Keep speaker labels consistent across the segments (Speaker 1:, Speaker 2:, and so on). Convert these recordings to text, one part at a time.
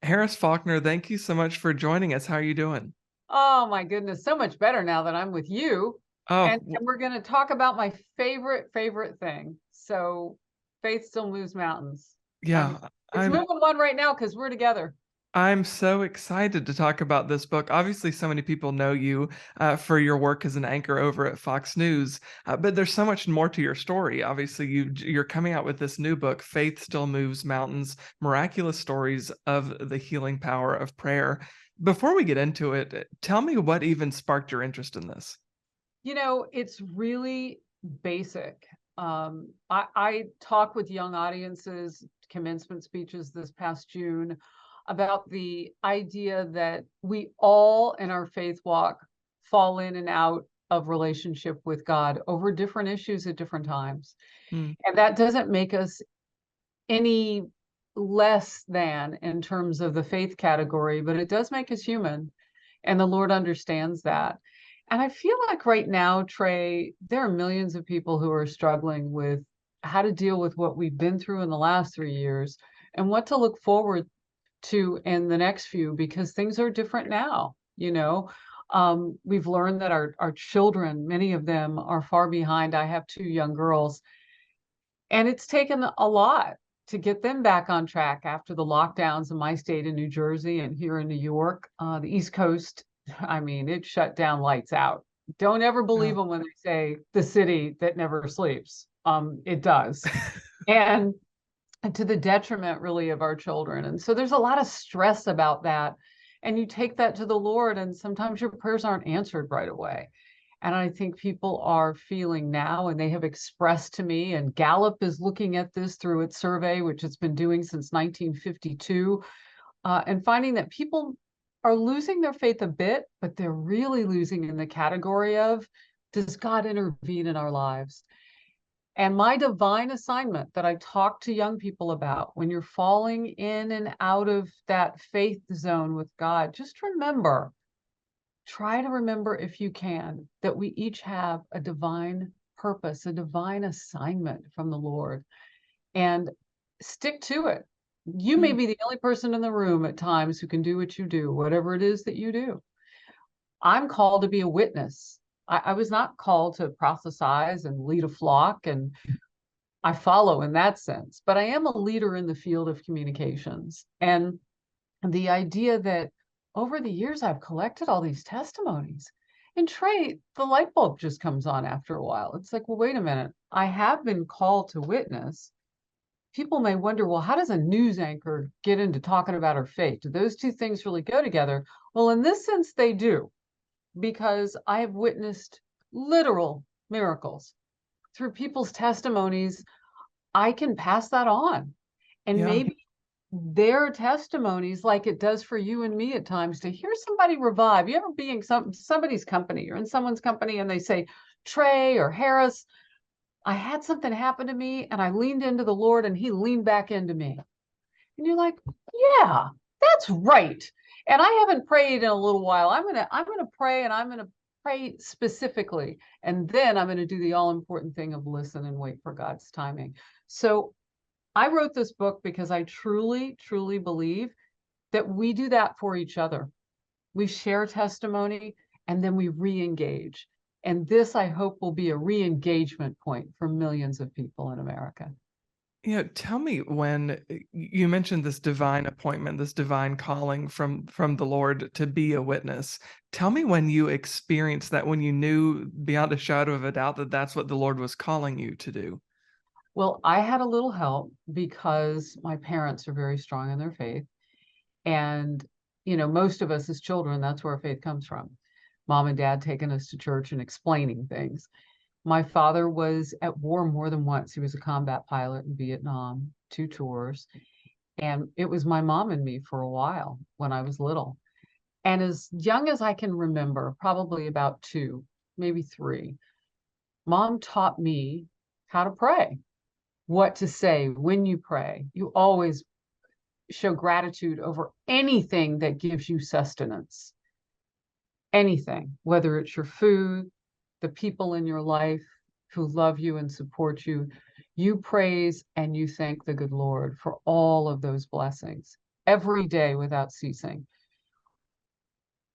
Speaker 1: Harris Faulkner, thank you so much for joining us. How are you doing?
Speaker 2: Oh my goodness, so much better now that I'm with you.
Speaker 1: Oh,
Speaker 2: And we're going to talk about my favorite thing. So, faith still moves mountains. I mean,
Speaker 1: yeah,
Speaker 2: it's
Speaker 1: I'm
Speaker 2: moving one right now because we're together.
Speaker 1: I'm so excited to talk about this book. Obviously, so many people know you for your work as an anchor over at Fox News, but there's so much more to your story. Obviously, you're coming out with this new book, "Faith Still Moves Mountains: Miraculous Stories of the Healing Power of Prayer." Before we get into it, tell me what even sparked your interest in this.
Speaker 2: It's really basic. I talk with young audiences, commencement speeches this past June, about the idea that we all in our faith walk fall in and out of relationship with God over different issues at different times.
Speaker 1: Hmm.
Speaker 2: And that doesn't make us any less than in terms of the faith category, but it does make us human. And the Lord understands that. And I feel like right now, Trey, there are millions of people who are struggling with how to deal with what we've been through in the last 3 years and what to look forward to in the next few, because things are different now. We've learned that our children, many of them are far behind. I have two young girls, and it's taken a lot to get them back on track after the lockdowns in my state in New Jersey and here in New York. The East Coast, I mean, it shut down lights out. Don't ever believe
Speaker 1: Oh.
Speaker 2: them when they say the city that never sleeps. It does. And to the detriment really of our children. And so there's a lot of stress about that. And you take that to the Lord, and sometimes your prayers aren't answered right away. And I think people are feeling now, and they have expressed to me, and Gallup is looking at this through its survey, which it's been doing since 1952, and finding that people are losing their faith a bit, but they're really losing in the category of, does God intervene in our lives? And my divine assignment that I talk to young people about, when you're falling in and out of that faith zone with God, just remember, try to remember if you can, that we each have a divine purpose, a divine assignment from the Lord, and stick to it. You may
Speaker 1: Mm.
Speaker 2: be the only person in the room at times who can do what you do, whatever it is that you do. I'm called to be a witness. I was not called to prophesize and lead a flock, and I follow in that sense, but I am a leader in the field of communications. And the idea that over the years I've collected all these testimonies. And Trey, the light bulb just comes on after a while. It's like, well, wait a minute. I have been called to witness. People may wonder, well, how does a news anchor get into talking about her faith? Do those two things really go together? Well, in this sense, they do, because I have witnessed literal miracles through people's testimonies. I can pass that on. And
Speaker 1: Yeah.
Speaker 2: maybe their testimonies, like it does for you and me at times, to hear somebody revive. You ever be in somebody's company, you're in someone's company and they say, Trey or Harris, I had something happen to me and I leaned into the Lord and he leaned back into me. And you're like, yeah, that's right. And I haven't prayed in a little while. I'm gonna pray, and I'm gonna pray specifically. And then I'm gonna do the all important thing of listen and wait for God's timing. So I wrote this book because I truly, truly believe that we do that for each other. We share testimony and then we re-engage. And this, I hope, will be a re-engagement point for millions of people in America.
Speaker 1: Tell me when you mentioned this divine appointment, this divine calling from the Lord to be a witness. Tell me when you experienced that, when you knew beyond a shadow of a doubt that that's what the Lord was calling you to do.
Speaker 2: Well, I had a little help because my parents are very strong in their faith. And, most of us as children, that's where our faith comes from. Mom and dad taking us to church and explaining things. My father was at war more than once. He was a combat pilot in Vietnam, 2 tours. And it was my mom and me for a while when I was little. And as young as I can remember, probably about 2, maybe 3, mom taught me how to pray, what to say when you pray. You always show gratitude over anything that gives you sustenance, anything, whether it's your food, the people in your life who love you and support you. You praise and you thank the good Lord for all of those blessings. every day without ceasing.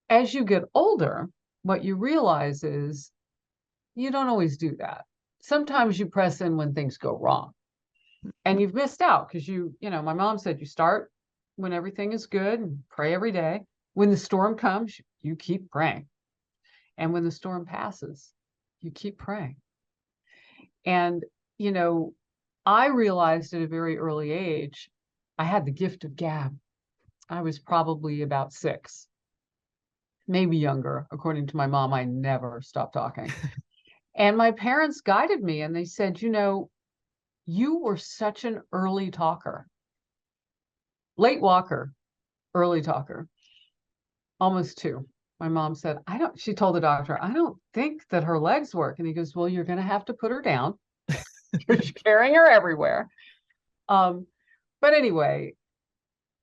Speaker 2: As you get older, what you realize is you don't always do that. Sometimes you press in when things go wrong and you've missed out because my mom said you start when everything is good and pray every day. When the storm comes, you keep praying. And when the storm passes, you keep praying. And, I realized at a very early age, I had the gift of gab. I was probably about 6, maybe younger. According to my mom, I never stopped talking. And my parents guided me and they said, you were such an early talker, late walker, early talker, almost 2. My mom said, she told the doctor, I don't think that her legs work. And he goes, well, you're going to have to put her down. You're carrying her everywhere. But anyway,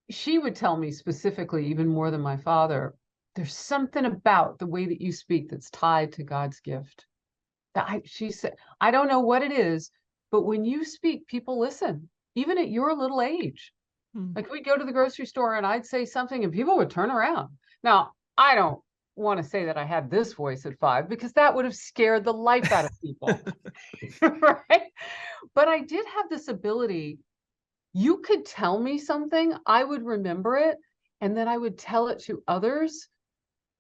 Speaker 2: she would tell me specifically, even more than my father, there's something about the way that you speak that's tied to God's gift. She said, I don't know what it is, but when you speak, people listen, even at your little age. Like we'd go to the grocery store and I'd say something and people would turn around. Now, I don't want to say that I had this voice at 5 because that would have scared the life out of people. Right? But I did have this ability. You could tell me something, I would remember it, and then I would tell it to others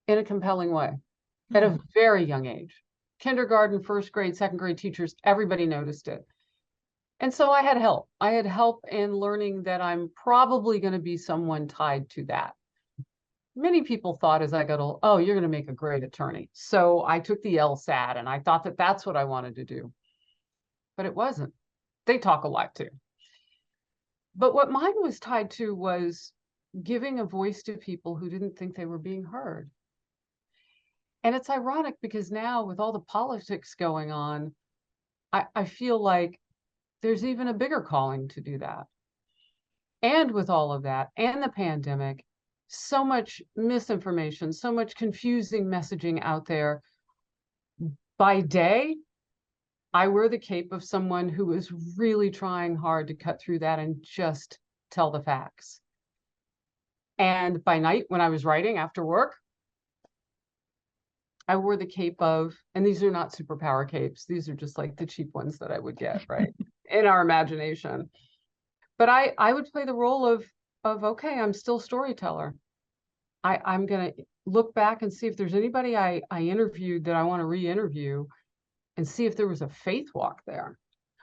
Speaker 2: in a compelling way at a very young age. Kindergarten, first grade, second grade teachers, everybody noticed it. And so I had help. I had help in learning that I'm probably going to be someone tied to that. Many people thought as I got old, oh, you're going to make a great attorney. So I took the LSAT and I thought that that's what I wanted to do. But it wasn't. They talk a lot too. But what mine was tied to was giving a voice to people who didn't think they were being heard. And it's ironic because now with all the politics going on, I feel like there's even a bigger calling to do that. And with all of that and the pandemic, so much misinformation, so much confusing messaging out there. By day, I wear the cape of someone who is really trying hard to cut through that and just tell the facts. And by night, when I was writing after work, I wore the cape of, and these are not superpower capes, these are just like the cheap ones that I would get, right? In our imagination. But I would play the role of okay, I'm still storyteller. I'm going to look back and see if there's anybody I interviewed that I want to re-interview and see if there was a faith walk there.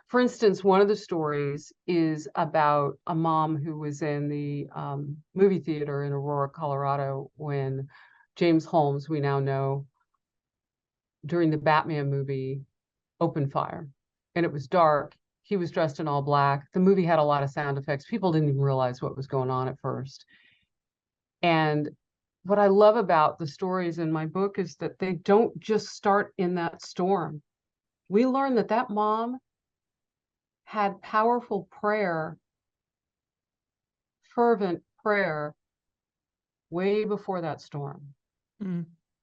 Speaker 2: For instance, one of the stories is about a mom who was in the movie theater in Aurora, Colorado, when James Holmes, we now know, during the Batman movie, opened fire. And it was dark. He was dressed in all black. The movie had a lot of sound effects. People didn't even realize what was going on at first. And what I love about the stories in my book is that they don't just start in that storm. We learn that that mom had powerful prayer, fervent prayer, way before that storm.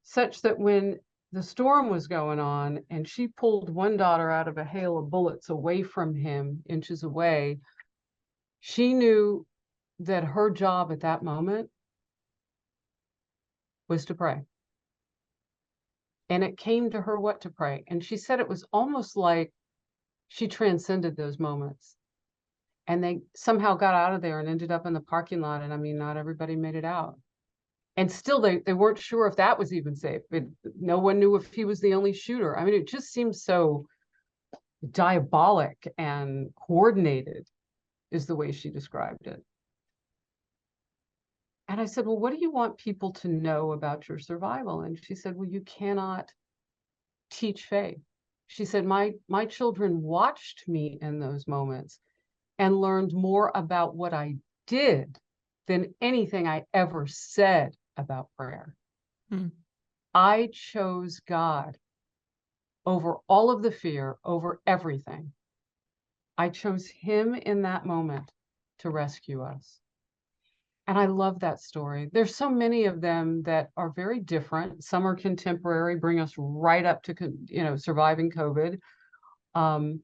Speaker 2: Such that when the storm was going on and she pulled one daughter out of a hail of bullets away from him, inches away, she knew that her job at that moment was to pray. And it came to her what to pray. And she said it was almost like she transcended those moments. And they somehow got out of there and ended up in the parking lot. And I mean, not everybody made it out. And still, they weren't sure if that was even safe. No one knew if he was the only shooter. I mean, it just seems so diabolic and coordinated is the way she described it. And I said, well, what do you want people to know about your survival? And she said, well, you cannot teach faith. She said, my children watched me in those moments and learned more about what I did than anything I ever said about prayer. I chose God over all of the fear, over everything. I chose him in that moment to rescue us. And I love that story. There's so many of them that are very different. Some are contemporary, bring us right up to, surviving COVID, and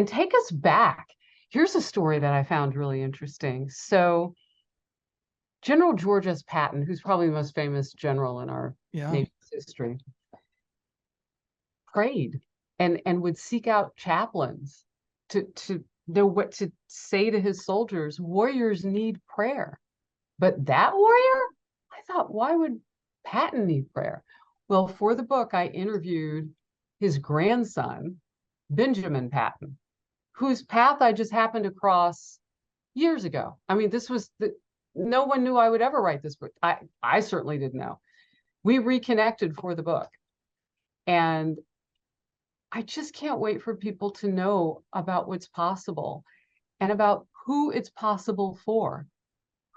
Speaker 2: take us back. Here's a story that I found really interesting. So General George S. Patton, who's probably the most famous general in our
Speaker 1: Yeah.
Speaker 2: nation's history, prayed and would seek out chaplains to know what to say to his soldiers. Warriors need prayer. But that warrior, I thought, why would Patton need prayer? Well, for the book, I interviewed his grandson, Benjamin Patton, whose path I just happened to cross years ago. I mean, no one knew I would ever write this book. I certainly didn't know. We reconnected for the book. And I just can't wait for people to know about what's possible and about who it's possible for.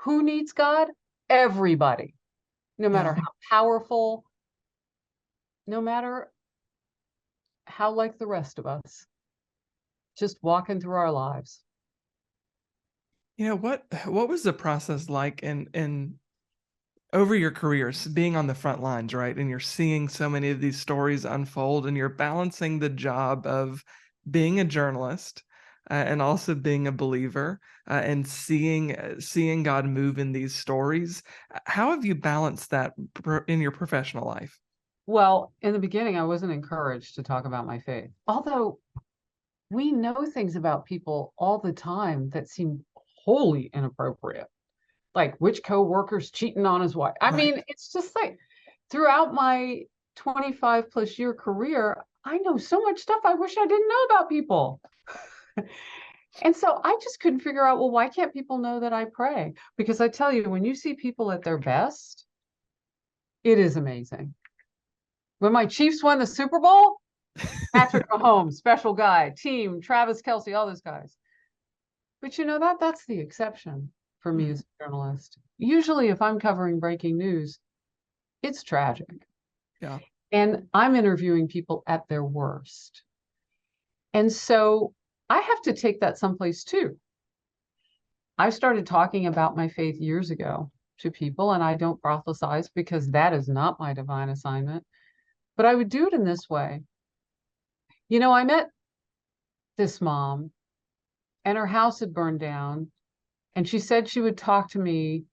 Speaker 2: Who needs God? Everybody, no matter
Speaker 1: Yeah.
Speaker 2: how powerful, no matter how like the rest of us, just walking through our lives.
Speaker 1: What was the process like in over your careers, being on the front lines, right? And you're seeing so many of these stories unfold, and you're balancing the job of being a journalist and also being a believer and seeing God move in these stories. How have you balanced that in your professional life?
Speaker 2: Well, in the beginning, I wasn't encouraged to talk about my faith, although we know things about people all the time that seem wholly inappropriate, like which coworker's cheating on his wife. I
Speaker 1: Right.
Speaker 2: mean, it's just like throughout my 25 plus year career, I know so much stuff I wish I didn't know about people. And so I just couldn't figure out, well, why can't people know that I pray? Because I tell you, when you see people at their best, it is amazing. When my Chiefs won the Super Bowl, Patrick Mahomes, special guy, team, Travis Kelce, all those guys. But you know that's the exception for me
Speaker 1: Mm,
Speaker 2: as a journalist. Usually, if I'm covering breaking news, it's tragic.
Speaker 1: yeah.
Speaker 2: And I'm interviewing people at their worst. And so I have to take that someplace too. I started talking about my faith years ago to people, and I don't prophesize because that is not my divine assignment. But I would do it in this way. You know, I met this mom, and her house had burned down, and she said she would talk to me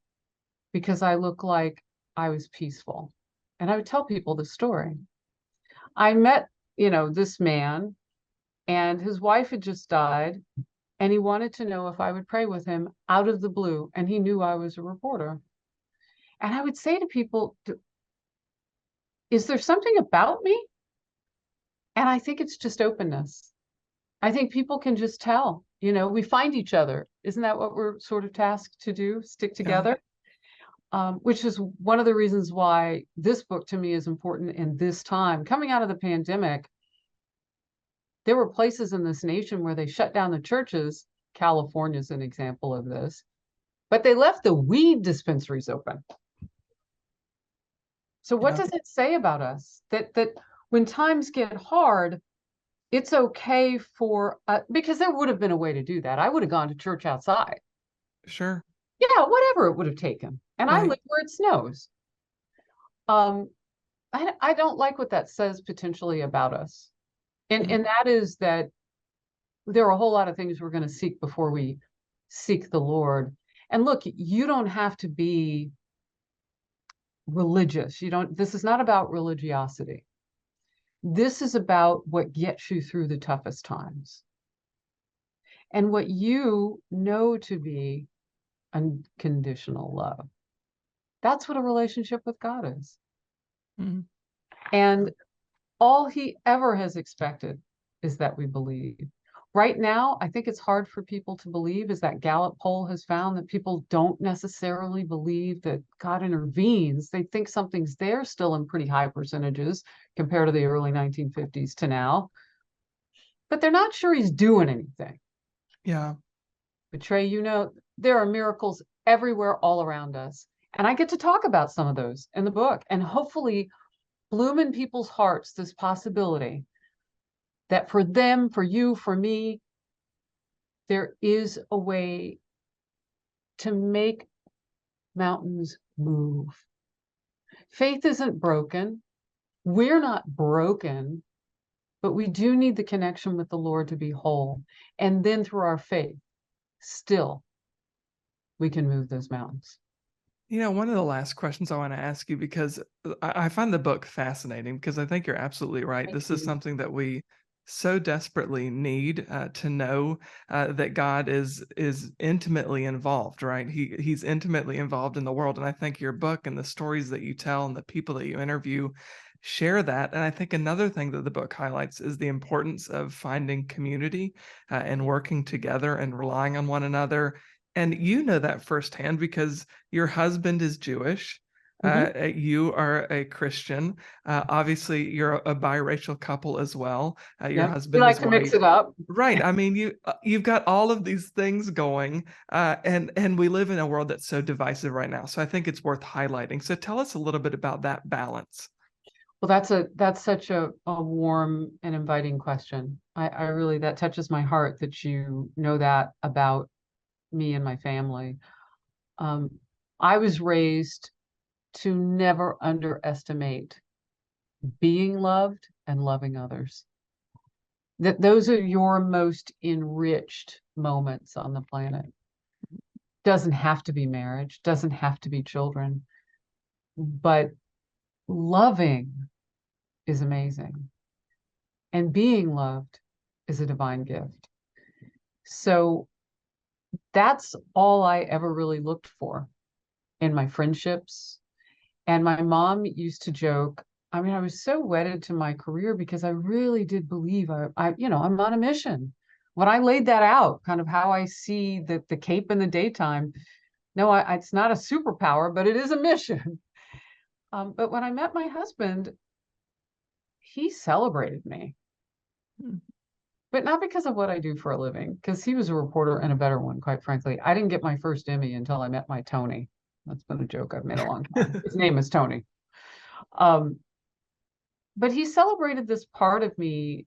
Speaker 2: because I look like I was peaceful. And I would tell people the story. I met, this man, and his wife had just died, and he wanted to know if I would pray with him out of the blue, and he knew I was a reporter. And I would say to people, is there something about me? And I think it's just openness. I think people can just tell, we find each other. Isn't that what we're sort of tasked to do? Stick
Speaker 1: Yeah.
Speaker 2: together? Which is one of the reasons why this book to me is important in this time. Coming out of the pandemic, there were places in this nation where they shut down the churches. California's an example of this, but they left the weed dispensaries open. So what
Speaker 1: Yeah.
Speaker 2: does it say about us? That when times get hard, it's okay for because there would have been a way to do that. I would have gone to church outside.
Speaker 1: Sure.
Speaker 2: Yeah, whatever it would have taken. And I
Speaker 1: Right.
Speaker 2: live where it snows. Um, I don't like what that says potentially about us. And
Speaker 1: Mm,
Speaker 2: and that is that there are a whole lot of things we're going to seek before we seek the Lord. And look, you don't have to be religious. This is not about religiosity. This is about what gets you through the toughest times and what you know to be unconditional love. That's what a relationship with God is.
Speaker 1: mm,
Speaker 2: And all he ever has expected is that we believe. Right now, I think it's hard for people to believe, as that Gallup poll has found, that people don't necessarily believe that God intervenes. They think something's there still in pretty high percentages compared to the early 1950s to now, but they're not sure he's doing anything.
Speaker 1: yeah.
Speaker 2: But Trey, there are miracles everywhere all around us. And I get to talk about some of those in the book and hopefully bloom in people's hearts this possibility that for them, for you, for me, there is a way to make mountains move. Faith isn't broken. We're not broken, but we do need the connection with the Lord to be whole. And then through our faith, still, we can move those mountains.
Speaker 1: One of the last questions I want to ask you, because I find the book fascinating, because I think you're absolutely right.
Speaker 2: Thank
Speaker 1: This is
Speaker 2: you.
Speaker 1: something that we so desperately need to know, that God is intimately involved, right? He's intimately involved in the world, and I think your book and the stories that you tell and the people that you interview share that. And I think another thing that the book highlights is the importance of finding community, and working together and relying on one another. And you know that firsthand because your husband is Jewish.
Speaker 2: Mhm.
Speaker 1: You are a Christian. Obviously, you're a biracial couple as well. Your
Speaker 2: Yep. We
Speaker 1: husband
Speaker 2: like
Speaker 1: is
Speaker 2: to mix
Speaker 1: white.
Speaker 2: it up.
Speaker 1: Right. I mean, you've got all of these things going, and we live in a world that's so divisive right now. So I think it's worth highlighting. So tell us a little bit about that balance.
Speaker 2: Well, that's such a warm and inviting question. I really, that touches my heart that you know that about me and my family. Um, I was raised to never underestimate being loved and loving others. That those are your most enriched moments on the planet. Doesn't have to be marriage, doesn't have to be children, but loving is amazing. And being loved is a divine gift. So that's all I ever really looked for in my friendships. And my mom used to joke, I mean, I was so wedded to my career because I really did believe I'm on a mission. When I laid that out, kind of how I see the cape in the daytime, no, it's not a superpower, but it is a mission. But when I met my husband, he celebrated me,
Speaker 1: Hmm.
Speaker 2: but not because of what I do for a living, because he was a reporter and a better one, quite frankly. I didn't get my first Emmy until I met my Tony. That's been a joke I've made a long time. His name is Tony. Um, but he celebrated this part of me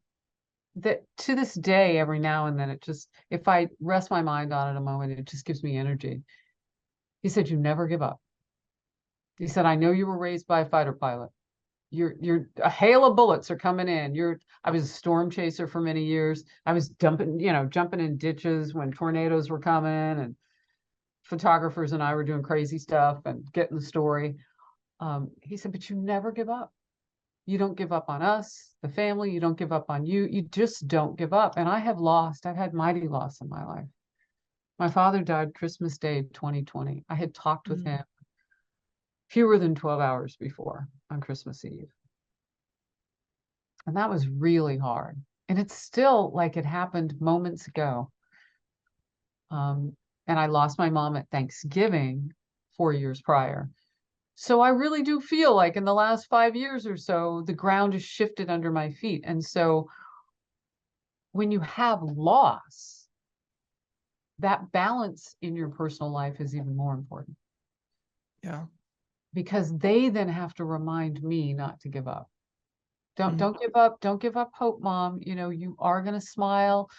Speaker 2: that to this day, every now and then, it just, if I rest my mind on it a moment, it just gives me energy. He said, "You never give up." He said, "I know you were raised by a fighter pilot. You're a hail of bullets are coming in. I was a storm chaser for many years. I was jumping in ditches when tornadoes were coming, and photographers and I were doing crazy stuff and getting the story." He said, "But you never give up. You don't give up on us, the family. You don't give up on you. You just don't give up." And I've had mighty loss in my life. My father died Christmas Day, 2020. I had talked with
Speaker 1: Mm,
Speaker 2: him fewer than 12 hours before on Christmas Eve. And that was really hard. And it's still like it happened moments ago. And I lost my mom at Thanksgiving 4 years prior. So I really do feel like in the last 5 years or so, the ground has shifted under my feet. And so when you have loss, that balance in your personal life is even more important
Speaker 1: yeah.
Speaker 2: because they then have to remind me not to give up. Don't
Speaker 1: Mm,
Speaker 2: don't give up. Don't give up hope, mom. You are going to smile.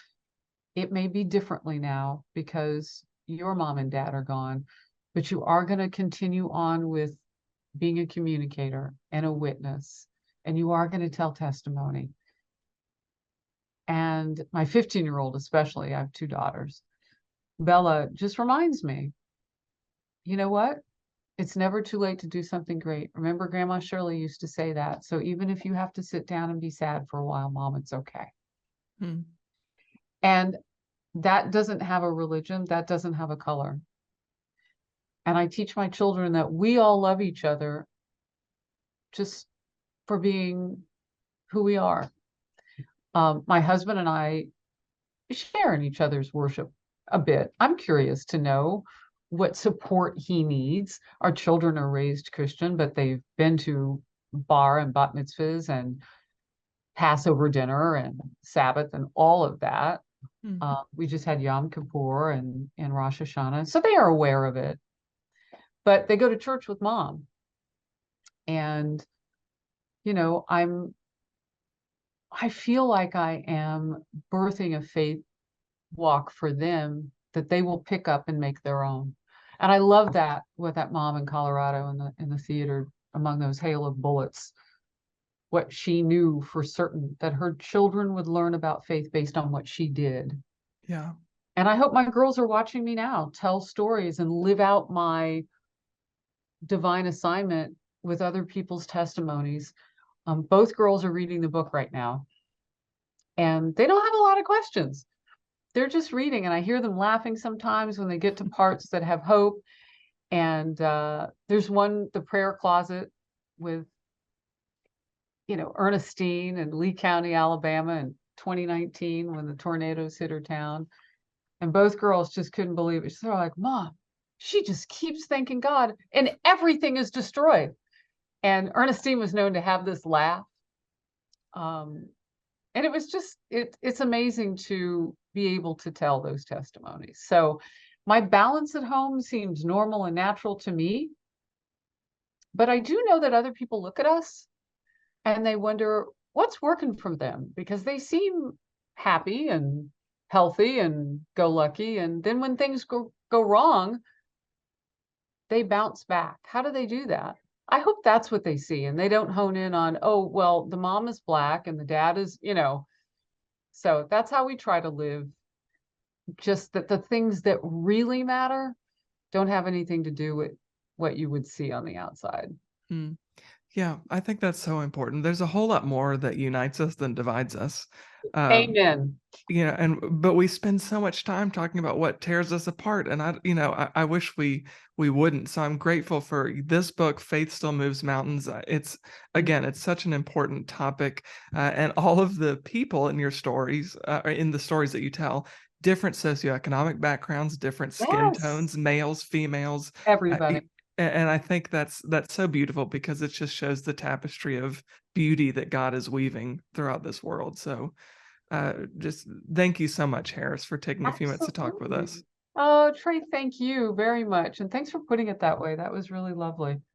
Speaker 2: It may be differently now because your mom and dad are gone, but you are going to continue on with being a communicator and a witness, and you are going to tell testimony. And my 15-year-old, especially, I have two daughters, Bella just reminds me, you know what? It's never too late to do something great. Remember, Grandma Shirley used to say that. So even if you have to sit down and be sad for a while, Mom, it's okay.
Speaker 1: mm,
Speaker 2: And that doesn't have a religion, that doesn't have a color. And I teach my children that we all love each other just for being who we are. My husband and I share in each other's worship a bit. I'm curious to know what support he needs. Our children are raised Christian, but they've been to bar and bat mitzvahs and Passover dinner and Sabbath and all of that.
Speaker 1: mm.
Speaker 2: We just had Yom Kippur and Rosh Hashanah, so they are aware of it. But they go to church with mom, and you know, I feel like I am birthing a faith walk for them that they will pick up and make their own. And I love that with that mom in Colorado in the theater among those hail of bullets, what she knew for certain that her children would learn about faith based on what she did.
Speaker 1: Yeah.
Speaker 2: And I hope my girls are watching me now tell stories and live out my divine assignment with other people's testimonies. Both girls are reading the book right now, and they don't have a lot of questions. They're just reading, and I hear them laughing sometimes when they get to parts that have hope. And there's one, the prayer closet, with Ernestine in Lee County, Alabama in 2019 when the tornadoes hit her town. And both girls just couldn't believe it. They're like, Mom, she just keeps thanking God and everything is destroyed. And Ernestine was known to have this laugh. And it was just, it's amazing to be able to tell those testimonies. So my balance at home seems normal and natural to me. But I do know that other people look at us and they wonder what's working for them, because they seem happy and healthy and go lucky. And then when things go wrong, they bounce back. How do they do that? I hope that's what they see, and they don't hone in on, oh, well, the mom is Black and the dad is, So that's how we try to live. Just that the things that really matter don't have anything to do with what you would see on the outside.
Speaker 1: Mm. Yeah, I think that's so important. There's a whole lot more that unites us than divides us. Um,
Speaker 2: Amen.
Speaker 1: but we spend so much time talking about what tears us apart, and I wish we wouldn't. So I'm grateful for this book, Faith Still Moves Mountains. It's again, it's such an important topic, and all of the people in your stories, in the stories that you tell, different socioeconomic backgrounds, different skin
Speaker 2: Yes,
Speaker 1: tones, males, females.
Speaker 2: everybody.
Speaker 1: And I think that's so beautiful because it just shows the tapestry of beauty that God is weaving throughout this world. So, just thank you so much, Harris, for taking a few minutes to talk with us.
Speaker 2: Absolutely. Oh, Trey, thank you very much. And thanks for putting it that way. That was really lovely.